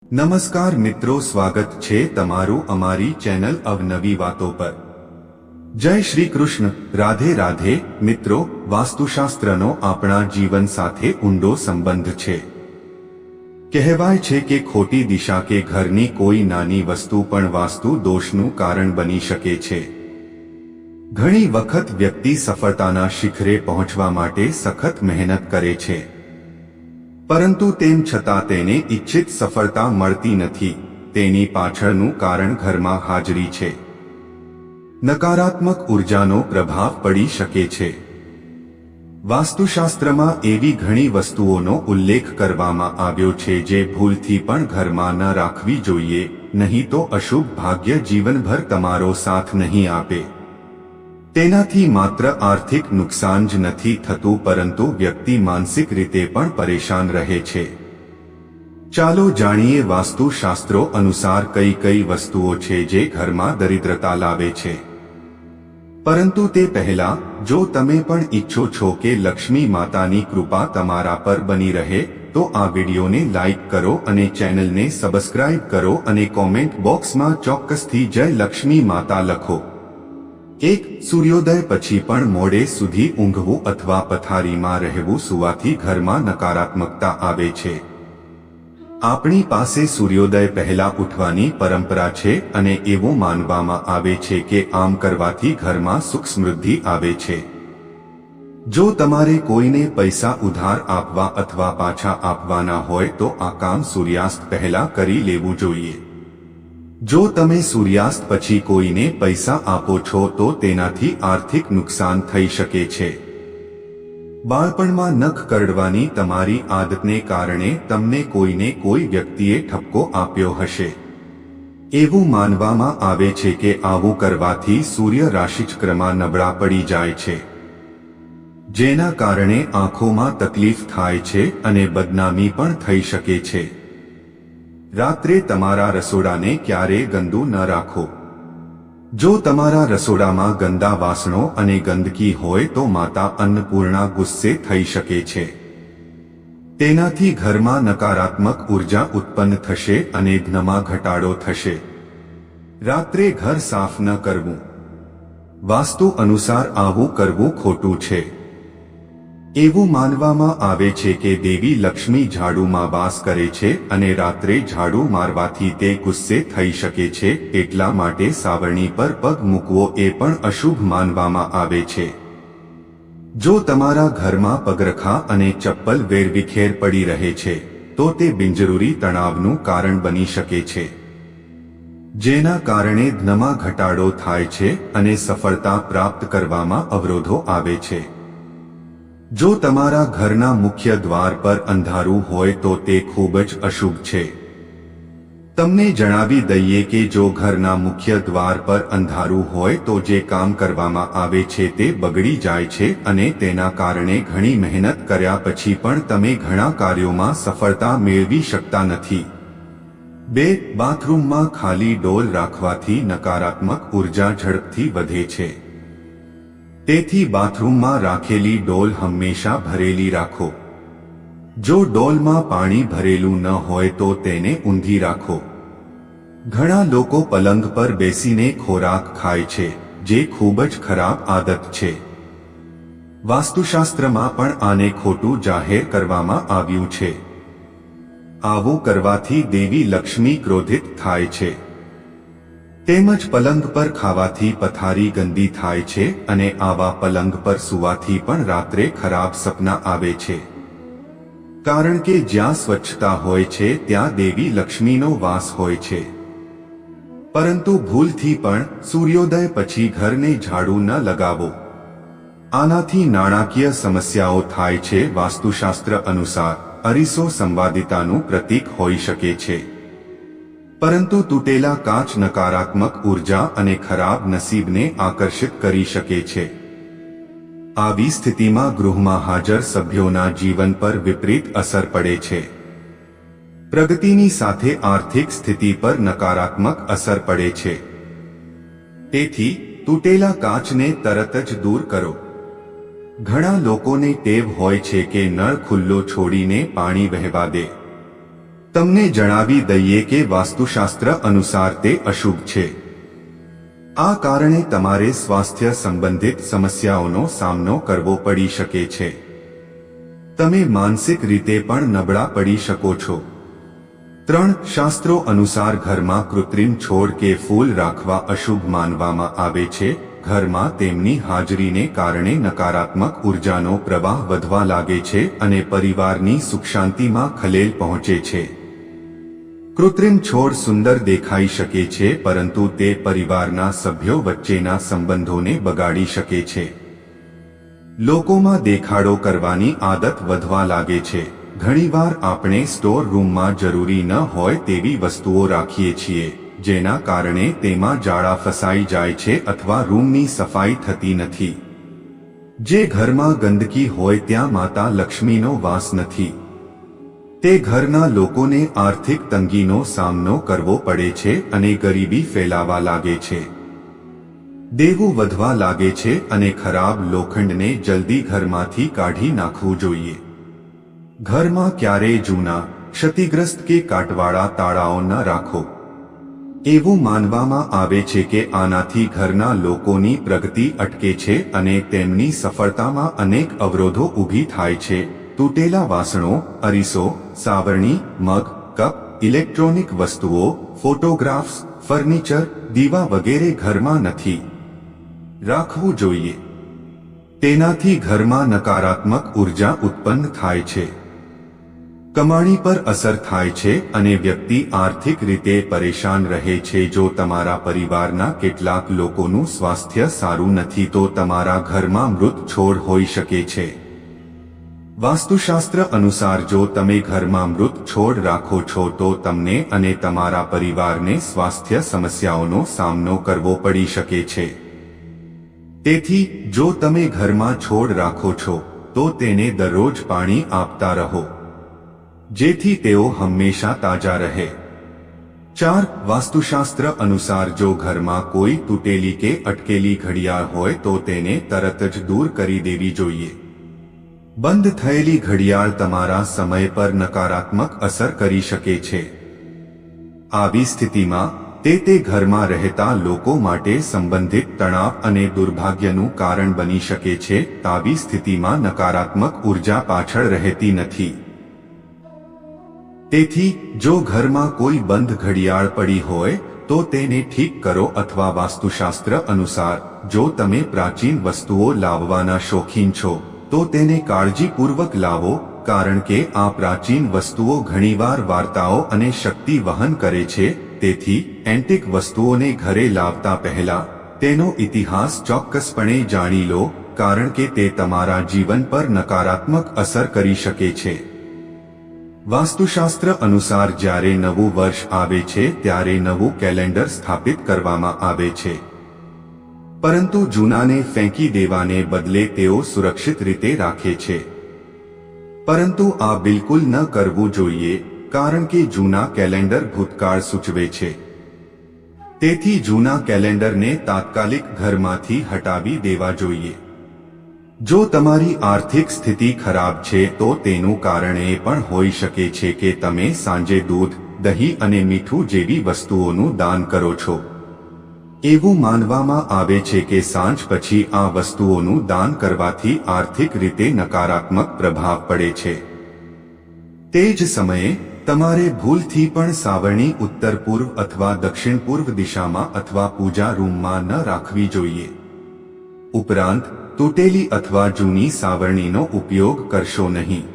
નમસ્કાર મિત્રો, સ્વાગત છે તમારું અમારી ચેનલ અવનવી વાતો પર। જય શ્રી કૃષ્ણ, રાધે રાધે। મિત્રો, વાસ્તુશાસ્ત્રનો આપણા જીવન સાથે ઊંડો સંબંધ છે। કહેવાય છે કે ખોટી દિશા કે ઘરની કોઈ નાની વસ્તુ પણ વાસ્તુ દોષનું કારણ બની શકે છે। ઘણી વખત વ્યક્તિ સફળતાના શિખરે પહોંચવા માટે સખત મહેનત કરે છે, પરંતુ તેમ છતાં તેને ઇચ્છિત સફળતા મળતી નથી। તેની પાછળનું કારણ ઘરમાં હાજરી છે। નકારાત્મક ઉર્જાનો પ્રભાવ પડી શકે છે। વાસ્તુશાસ્ત્રમાં એવી ઘણી વસ્તુઓનો ઉલ્લેખ કરવામાં આવ્યો છે જે ભૂલથી પણ ઘરમાં ન રાખવી જોઈએ, નહીં તો અશુભ ભાગ્ય જીવનભર તમારો સાથ નહીં આપે। તેનાથી માત્ર આર્થિક નુકસાન જ નથી થતું, પરંતુ વ્યક્તિ માનસિક રીતે પણ પરેશાન રહે છે। ચાલો જાણીએ વાસ્તુશાસ્ત્રો અનુસાર કઈ કઈ વસ્તુઓ છે જે ઘરમાં દરિદ્રતા લાવે છે। પરંતુ તે પહેલા, જો તમે પણ ઈચ્છો છો કે લક્ષ્મી માતાની કૃપા તમારા પર બની રહે, તો આ વિડીયોને લાઈક કરો અને ચેનલને સબસ્ક્રાઇબ કરો અને કોમેન્ટ બોક્સમાં ચોક્કસથી જય લક્ષ્મી માતા લખો। 1. સૂર્યોદય પછી પણ મોડે સુધી ઊંઘવું અથવા પથારીમાં રહેવું સુવાથી ઘરમાં નકારાત્મકતા આવે છે। આપણી પાસે સૂર્યોદય પહેલા ઉઠવાની પરંપરા છે અને એવું માનવામાં આવે છે કે આમ કરવાથી ઘરમાં સુખ સમૃદ્ધિ આવે છે। જો તમારે કોઈને પૈસા ઉધાર આપવા અથવા પાછા આપવાના હોય તો આ કામ સૂર્યાસ્ત પહેલા કરી લેવું જોઈએ। જો તમે સૂર્યાસ્ત પછી કોઈને પૈસા આપો છો તો તેનાથી આર્થિક નુકસાન થઈ શકે છે। બાળપણમાં નખ કરડવાની તમારી આદતને કારણે તમને કોઈને કોઈ વ્યક્તિએ ઠપકો આપ્યો હશે। એવું માનવામાં આવે છે કે આવું કરવાથી સૂર્ય રાશિચક્રમાં નબળા પડી જાય છે, જેના કારણે આંખોમાં તકલીફ થાય છે અને બદનામી પણ થઈ શકે છે। રાત્રે તમારા રસોડાને ક્યારેય ગંદુ ન રાખો। જો તમારા રસોડામાં ગંદા વાસણો અને ગંદકી હોય તો માતા અન્નપૂર્ણા ગુસ્સે થઈ શકે છે। તેનાથી ઘરમાં નકારાત્મક ઉર્જા ઉત્પન્ન થશે અને ધનમાં ઘટાડો થશે। રાત્રે ઘર સાફ ન કરવું। વાસ્તુ અનુસાર આવું કરવું ખોટું છે। એવું માનવામાં આવે છે કે દેવી લક્ષ્મી ઝાડુમાં વાસ કરે છે અને રાત્રે ઝાડુ મારવાથી તે ગુસ્સે થઈ શકે છે, એટલા માટે સાવરણી પર પગ મૂકવો એ પણ અશુભ માનવામાં આવે છે। જો તમારા ઘરમાં પગરખા અને ચપ્પલ વેરવિખેર પડી રહે છે તો તે બિનજરૂરી તણાવનું કારણ બની શકે છે, જેના કારણે ધનમાં ઘટાડો થાય છે અને સફળતા પ્રાપ્ત કરવામાં અવરોધો આવે છે। જો તમારા ઘરના મુખ્ય દ્વાર પર અંધારું હોય તો તે ખૂબ જ અશુભ છે। તમને જણાવી દઈએ કે જો ઘરના મુખ્ય દ્વાર પર અંધારું હોય તો જે કામ કરવામાં આવે છે તે બગડી જાય છે અને તેના કારણે ઘણી મહેનત કર્યા પછી પણ તમે ઘણા કાર્યોમાં સફળતા મેળવી શકતા નથી। 2. બાથરૂમમાં ખાલી ડોલ રાખવાથી નકારાત્મક ઉર્જા ઝડપથી વધે છે, તેથી બાથરૂમમાં રાખેલી ડોલ હંમેશા ભરેલી રાખો। જો ડોલમાં પાણી ભરેલું ન હોય તો તેને ઊંધી રાખો। ઘણા લોકો પલંગ પર બેસીને ખોરાક ખાય છે, જે ખૂબ જ ખરાબ આદત છે। વાસ્તુશાસ્ત્રમાં પણ આને ખોટું જાહેર કરવામાં આવ્યું છે। આવું કરવાથી દેવી લક્ષ્મી ક્રોધિત થાય છે, તેમજ પલંગ પર ખાવાથી પથારી ગંદી થાય છે અને આવા પલંગ પર સૂવાથી પણ રાત્રે ખરાબ સપના આવે છે, કારણ કે જ્યાં સ્વચ્છતા હોય છે ત્યાં દેવી લક્ષ્મીનો વાસ હોય છે। પરંતુ ભૂલથી પણ સૂર્યોદય પછી ઘરને ઝાડુ ન લગાવો। આનાથી નાણાકીય સમસ્યાઓ થાય છે। વાસ્તુશાસ્ત્ર અનુસાર અરીસો સંવાદિતાનું પ્રતીક હોઈ શકે છે, પરંતુ તૂટેલા કાચ નકારાત્મક ઉર્જા અને ખરાબ નસીબને આકર્ષિત કરી શકે છે। આવી સ્થિતિમાં ગૃહમાં હાજર સભ્યોના જીવન પર વિપરીત અસર પડે છે। પ્રગતિની સાથે આર્થિક સ્થિતિ પર નકારાત્મક અસર પડે છે। તેથી તૂટેલા કાચને તરત જ દૂર કરો। ઘણા લોકોને ટેવ હોય છે કે નળ ખુલ્લો છોડીને પાણી વહેવા દે। તમને જણાવી દઈએ કે વાસ્તુશાસ્ત્ર અનુસાર તે અશુભ છે. આ કારણે તમારે સ્વાસ્થ્ય સંબંધિત સમસ્યાઓનો સામનો કરવો પડી શકે છે. તમે માનસિક રીતે પણ નબળા પડી શકો છો. 3. શાસ્ત્રો અનુસાર ઘરમાં કૃત્રિમ છોડ કે ફૂલ રાખવા અશુભ માનવામાં આવે છે. ઘરમાં તેમની હાજરીને કારણે નકારાત્મક ઉર્જાનો પ્રવાહ વધવા લાગે છે અને પરિવારની સુખશાંતિમાં ખલેલ પહોંચે છે. કૃત્રિમ છોડ સુંદર દેખાઈ શકે છે, પરંતુ તે પરિવારના સભ્યો વચ્ચેના સંબંધોને બગાડી શકે છે. લોકોમાં દેખાડો કરવાની આદત વધવા લાગે છે. ઘણીવાર આપણે સ્ટોર રૂમમાં જરૂરી ન હોય તેવી વસ્તુઓ રાખીએ છીએ, જેના કારણે તેમાં જાળા ફસાઈ જાય છે અથવા રૂમની સફાઈ થતી નથી. જે ઘરમાં ગંદકી હોય ત્યાં માતા લક્ષ્મીનો વાસ નથી. તે ઘરના લોકોને આર્થિક તંગીનો સામનો કરવો પડે છે અને ગરીબી ફેલાવા લાગે છે. દેવું વધવા લાગે છે અને ખરાબ લોખંડને જલ્દી ઘરમાંથી કાઢી નાખવું જોઈએ. ઘરમાં ક્યારેય જૂના, ક્ષતિગ્રસ્ત કે કાટવાળા તાળાઓ ન રાખો. એવું માનવામાં આવે છે કે આનાથી ઘરના લોકોની પ્રગતિ અટકે છે અને તેમની સફળતામાં અનેક અવરોધો ઊભી થાય છે. તૂટેલા વાસણો, અરીસો, સાવરણી, મગ, કપ, ઇલેક્ટ્રોનિક વસ્તુઓ, ફોટોગ્રાફ્સ, ફર્નિચર, દીવા વગેરે ઘરમાં નથી રાખવું જોઈએ. તેનાથી ઘરમાં નકારાત્મક ઉર્જા ઉત્પન્ન થાય છે, કમાણી પર અસર થાય છે અને વ્યક્તિ આર્થિક રીતે પરેશાન રહે છે. જો તમારા પરિવારના કેટલાક લોકોનું સ્વાસ્થ્ય સારું નથી તો તમારા ઘરમાં મૃત છોડ હોઈ શકે છે. વાસ્તુશાસ્ત્ર અનુસાર જો તમે ઘરમાં મૃત છોડ રાખો છો તો તમને અને તમારા પરિવારને સ્વાસ્થ્ય સમસ્યાઓનો સામનો કરવો પડી શકે છે. તેથી જો તમે ઘરમાં છોડ રાખો છો તો તેને દરરોજ પાણી આપતા રહો, જેથી તેઓ હંમેશા તાજા રહે. 4. વાસ્તુશાસ્ત્ર અનુસાર જો ઘરમાં કોઈ તૂટેલી કે અટકેલી ઘડિયાળ હોય તો તેને તરત જ દૂર કરી દેવી જોઈએ. બંધ થયેલી ઘડિયાળ તમારા સમય પર નકારાત્મક અસર કરી શકે છે. આવી સ્થિતિમાં તે ઘરમાં રહેતા લોકો માટે સંબંધિત તણાવ અને દુર્ભાગ્યનું કારણ બની શકે છે. આવી સ્થિતિમાં નકારાત્મક ઉર્જા પાછળ રહેતી નથી. તેથી જો ઘરમાં કોઈ બંધ ઘડિયાળ પડી હોય તો તેને ઠીક કરો અથવા વાસ્તુશાસ્ત્ર અનુસાર જો તમે પ્રાચીન વસ્તુઓ લાવવાના શોખીન છો તો તેને કાળજીપૂર્વક લાવો, કારણ કે આ પ્રાચીન વસ્તુઓ ઘણીવાર વાર્તાઓ અને શક્તિ વહન કરે છે. તેથી એન્ટિક વસ્તુઓને ઘરે લાવતા પહેલા તેનો ઇતિહાસ ચોક્કસપણે જાણી લો, કારણ કે તે તમારા જીવન પર નકારાત્મક અસર કરી શકે છે. વાસ્તુશાસ્ત્ર અનુસાર જ્યારે નવું વર્ષ આવે છે ત્યારે નવું કેલેન્ડર સ્થાપિત કરવામાં આવે છે, પરંતુ જૂનાને ફેંકી દેવાને બદલે તેઓ સુરક્ષિત રીતે રાખે છે. પરંતુ આ બિલકુલ ન કરવું જોઈએ, કારણ કે જૂના કેલેન્ડર ભૂતકાળ સૂચવે છે. તેથી જૂના કેલેન્ડરને તાત્કાલિક ઘરમાંથી હટાવી દેવા જોઈએ. જો તમારી આર્થિક સ્થિતિ ખરાબ છે તો તેનું કારણ એ પણ હોઈ શકે છે કે તમે સાંજે દૂધ, દહીં અને મીઠું જેવી વસ્તુઓનું દાન કરો છો. એવું માનવામાં આવે છે કે સાંજ પછી આ વસ્તુઓનું દાન કરવાથી આર્થિક રીતે નકારાત્મક પ્રભાવ પડે છે. તે જ સમયે તમારે ભૂલથી પણ સાવરણી ઉત્તર પૂર્વ અથવા દક્ષિણ પૂર્વ દિશામાં અથવા પૂજા રૂમમાં ન રાખવી જોઈએ. ઉપરાંત તૂટેલી અથવા જૂની સાવરણીનો ઉપયોગ કરશો નહીં.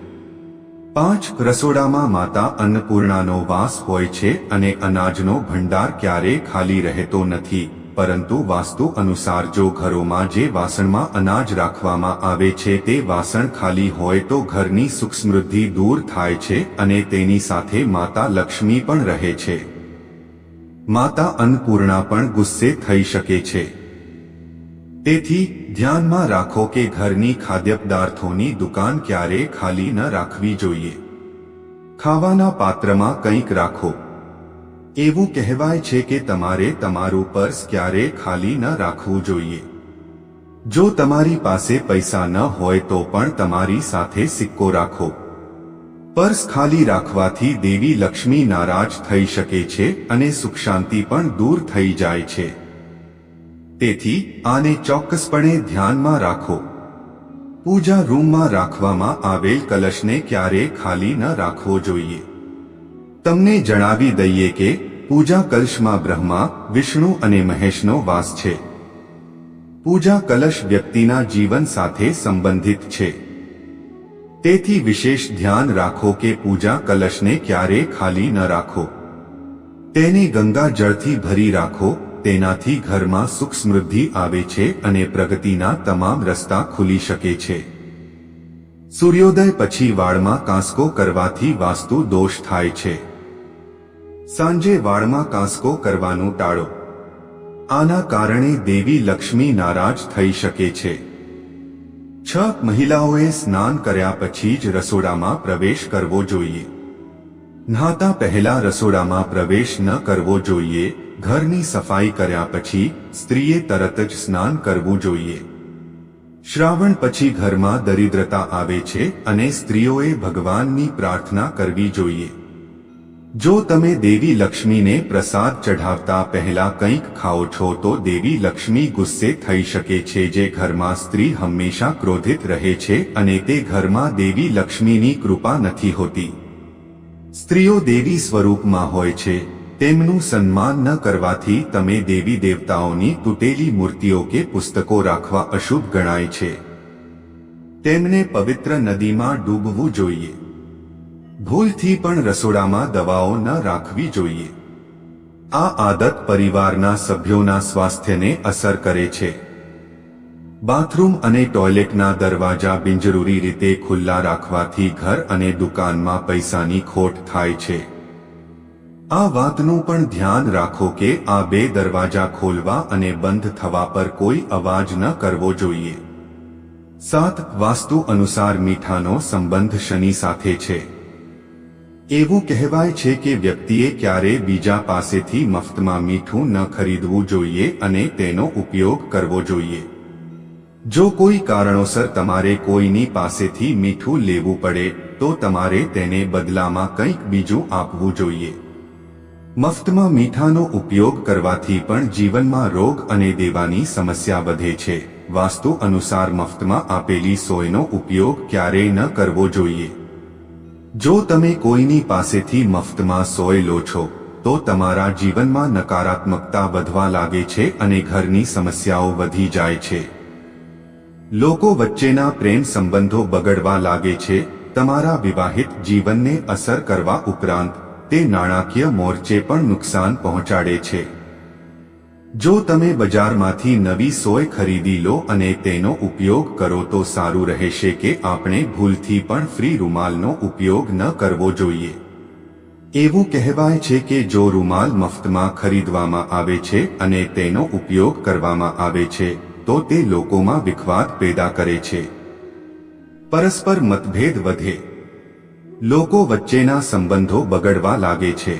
5. રસોડામાં માતા અન્નપૂર્ણાનો વાસ હોય છે અને અનાજનો ભંડાર ક્યારેય ખાલી રહેતો નથી, પરંતુ વાસ્તુ અનુસાર જો ઘરોમાં જે વાસણમાં અનાજ રાખવામાં આવે છે તે વાસણ ખાલી હોય તો ઘરની સુખ સમૃદ્ધિ દૂર થાય છે અને તેની સાથે માતા લક્ષ્મી પણ રહે છે. માતા અન્નપૂર્ણા પણ ગુસ્સે થઈ શકે છે. તેથી ધ્યાનમાં રાખો કે ઘરની ખાદ્યપદાર્થોની દુકાન ક્યારેય ખાલી ન રાખવી જોઈએ. ખાવાના પાત્રમાં કંઈક રાખો. એવું કહેવાય છે કે તમારે તમારું પર્સ ક્યારેય ખાલી ન રાખવું જોઈએ. જો તમારી પાસે પૈસા ન હોય તો પણ તમારી સાથે સિક્કો રાખો. પર્સ ખાલી રાખવાથી દેવી લક્ષ્મી નારાજ થઈ શકે છે અને સુખ શાંતિ પણ દૂર થઈ જાય છે. તેથી આને ચોક્કસપણે ધ્યાનમાં રાખો. પૂજા રૂમમાં રાખવામાં આવેલ કલશને ક્યારેય ખાલી ન રાખવો જોઈએ. તમને જણાવી દઈએ કે પૂજા કલશમાં બ્રહ્મા, વિષ્ણુ અને મહેશનો વાસ છે. પૂજા કલશ વ્યક્તિના જીવન સાથે સંબંધિત છે. તેથી વિશેષ ધ્યાન રાખો કે પૂજા કલશને ક્યારેય ખાલી ન રાખો. તેને ગંગા જળથી ભરી રાખો. તેનાથી ઘરમાં સુખ સમૃદ્ધિ આવે છે અને પ્રગતિના તમામ રસ્તા ખુલી શકે છે. સૂર્યોદય પછી વાળમાં કાંસકો કરવાથી વાસ્તુ દોષ થાય છે. સાંજે વાળમાં કાંસકો કરવાનું ટાળો. આના કારણે દેવી લક્ષ્મી નારાજ થઈ શકે છે. 6 મહિલાઓએ સ્નાન કર્યા પછી જ રસોડામાં પ્રવેશ કરવો જોઈએ. નહાતા પહેલા રસોડામાં પ્રવેશ ન કરવો જોઈએ. ઘરની સફાઈ કર્યા પછી સ્ત્રીએ તરત જ સ્નાન કરવું જોઈએ. શ્રાવણ પછી ઘરમાં દરિદ્રતા આવે છે અને સ્ત્રીઓએ ભગવાનની પ્રાર્થના કરવી જોઈએ. જો તમે દેવી લક્ષ્મીને પ્રસાદ ચઢાવતા પહેલા કંઈક ખાઓ છો તો દેવી લક્ષ્મી ગુસ્સે થઈ શકે છે. જે ઘરમાં સ્ત્રી હંમેશા ક્રોધિત રહે છે અને તે ઘરમાં દેવી લક્ષ્મીની કૃપા નથી હોતી. સ્ત્રીઓ દેવી સ્વરૂપમાં હોય છે. તેમનું સન્માન ન કરવાથી તમે દેવી દેવતાઓની તૂટેલી મૂર્તિઓ કે પુસ્તકો રાખવા અશુભ ગણાય છે. તેમને પવિત્ર નદીમાં ડૂબવું જોઈએ. ભૂલથી પણ રસોડામાં દવાઓ ન રાખવી જોઈએ. આ આદત પરિવારના સભ્યોના સ્વાસ્થ્યને અસર કરે છે. બાથરૂમ અને ટોયલેટના દરવાજા બિનજરૂરી રીતે ખુલ્લા રાખવાથી ઘર અને દુકાનમાં પૈસાની ખોટ થાય છે. આ વાતનું પણ ધ્યાન રાખો કે આ 2 દરવાજા ખોલવા અને બંધ થવા પર કોઈ અવાજ ન કરવો જોઈએ. 7 વાસ્તુ અનુસાર મીઠાનો સંબંધ શનિ સાથે છે. એવું કહેવાય છે કે વ્યક્તિએ ક્યારેય બીજા પાસેથી મફતમાં મીઠું ન ખરીદવું જોઈએ અને તેનો ઉપયોગ કરવો જોઈએ. જો કોઈ કારણોસર તમારે કોઈની પાસેથી મીઠું લેવું પડે તો તમારે તેને બદલામાં કંઈક બીજું આપવું જોઈએ. મફતમાં મીઠાનો ઉપયોગ કરવાથી પણ જીવનમાં રોગ અને દેવાની સમસ્યા વધે છે. વાસ્તુ અનુસાર મફતમાં આપેલી સોયનો ઉપયોગ ક્યારેય ન કરવો જોઈએ. જો તમે કોઈની પાસેથી મફતમાં સોય લો છો તો તમારા જીવનમાં નકારાત્મકતા વધવા લાગે છે અને ઘરની સમસ્યાઓ વધી જાય છે. લોકો વચ્ચેના પ્રેમ સંબંધો બગડવા લાગે છે. તમારા વિવાહિત જીવનને અસર કરવા ઉપરાંત તે નાણાકીય મોરચે પણ નુકસાન પહોંચાડે છે. જો તમે બજારમાંથી નવી સોય ખરીદી લો અને તેનો ઉપયોગ કરો તો સારું રહેશે કે આપણે ભૂલથી પણ ફ્રી રૂમાલનો ઉપયોગ ન કરવો જોઈએ. એવું કહેવાય છે કે જો રૂમાલ મફતમાં ખરીદવામાં આવે છે અને તેનો ઉપયોગ કરવામાં આવે છે તો તે લોકોમાં વિખવાદ પેદા કરે છે. પરસ્પર મતભેદ વધે. લોકો વચ્ચેના સંબંધો બગડવા લાગે છે.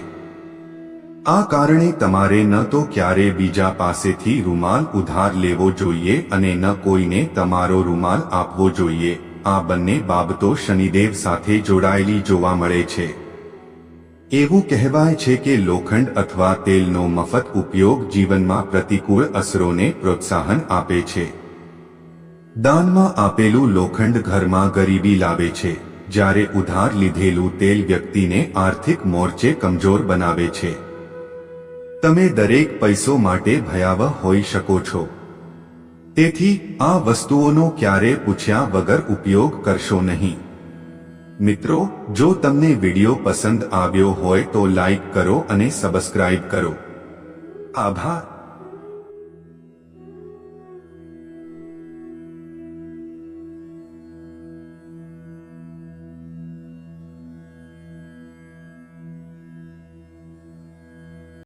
આ કારણે તમારે ન તો ક્યારે બીજા પાસેથી રૂમાલ ઉધાર લેવો જોઈએ અને ન કોઈને તમારો રૂમાલ આપવો જોઈએ. આ બંને બાબતો શનિદેવ સાથે જોડાયેલી જોવા મળે છે. એવું કહેવાય છે કે લોખંડ અથવા તેલનો મફત ઉપયોગ જીવનમાં પ્રતિકૂળ અસરોને પ્રોત્સાહન આપે છે. દાનમાં આપેલું લોખંડ ઘરમાં ગરીબી લાવે છે, જ્યારે ઉધાર લીધેલું તેલ વ્યક્તિને આર્થિક મોરચે કમજોર બનાવે છે. તમે દરેક પૈસો માટે ભયાવહ હોઈ શકો છો. તેથી આ વસ્તુઓનો ક્યારે પૂછ્યા વગર ઉપયોગ કરશો નહીં. મિત્રો, જો તમને વિડિયો પસંદ આવ્યો હોય તો લાઈક કરો અને સબસ્ક્રાઇબ કરો. આભાર.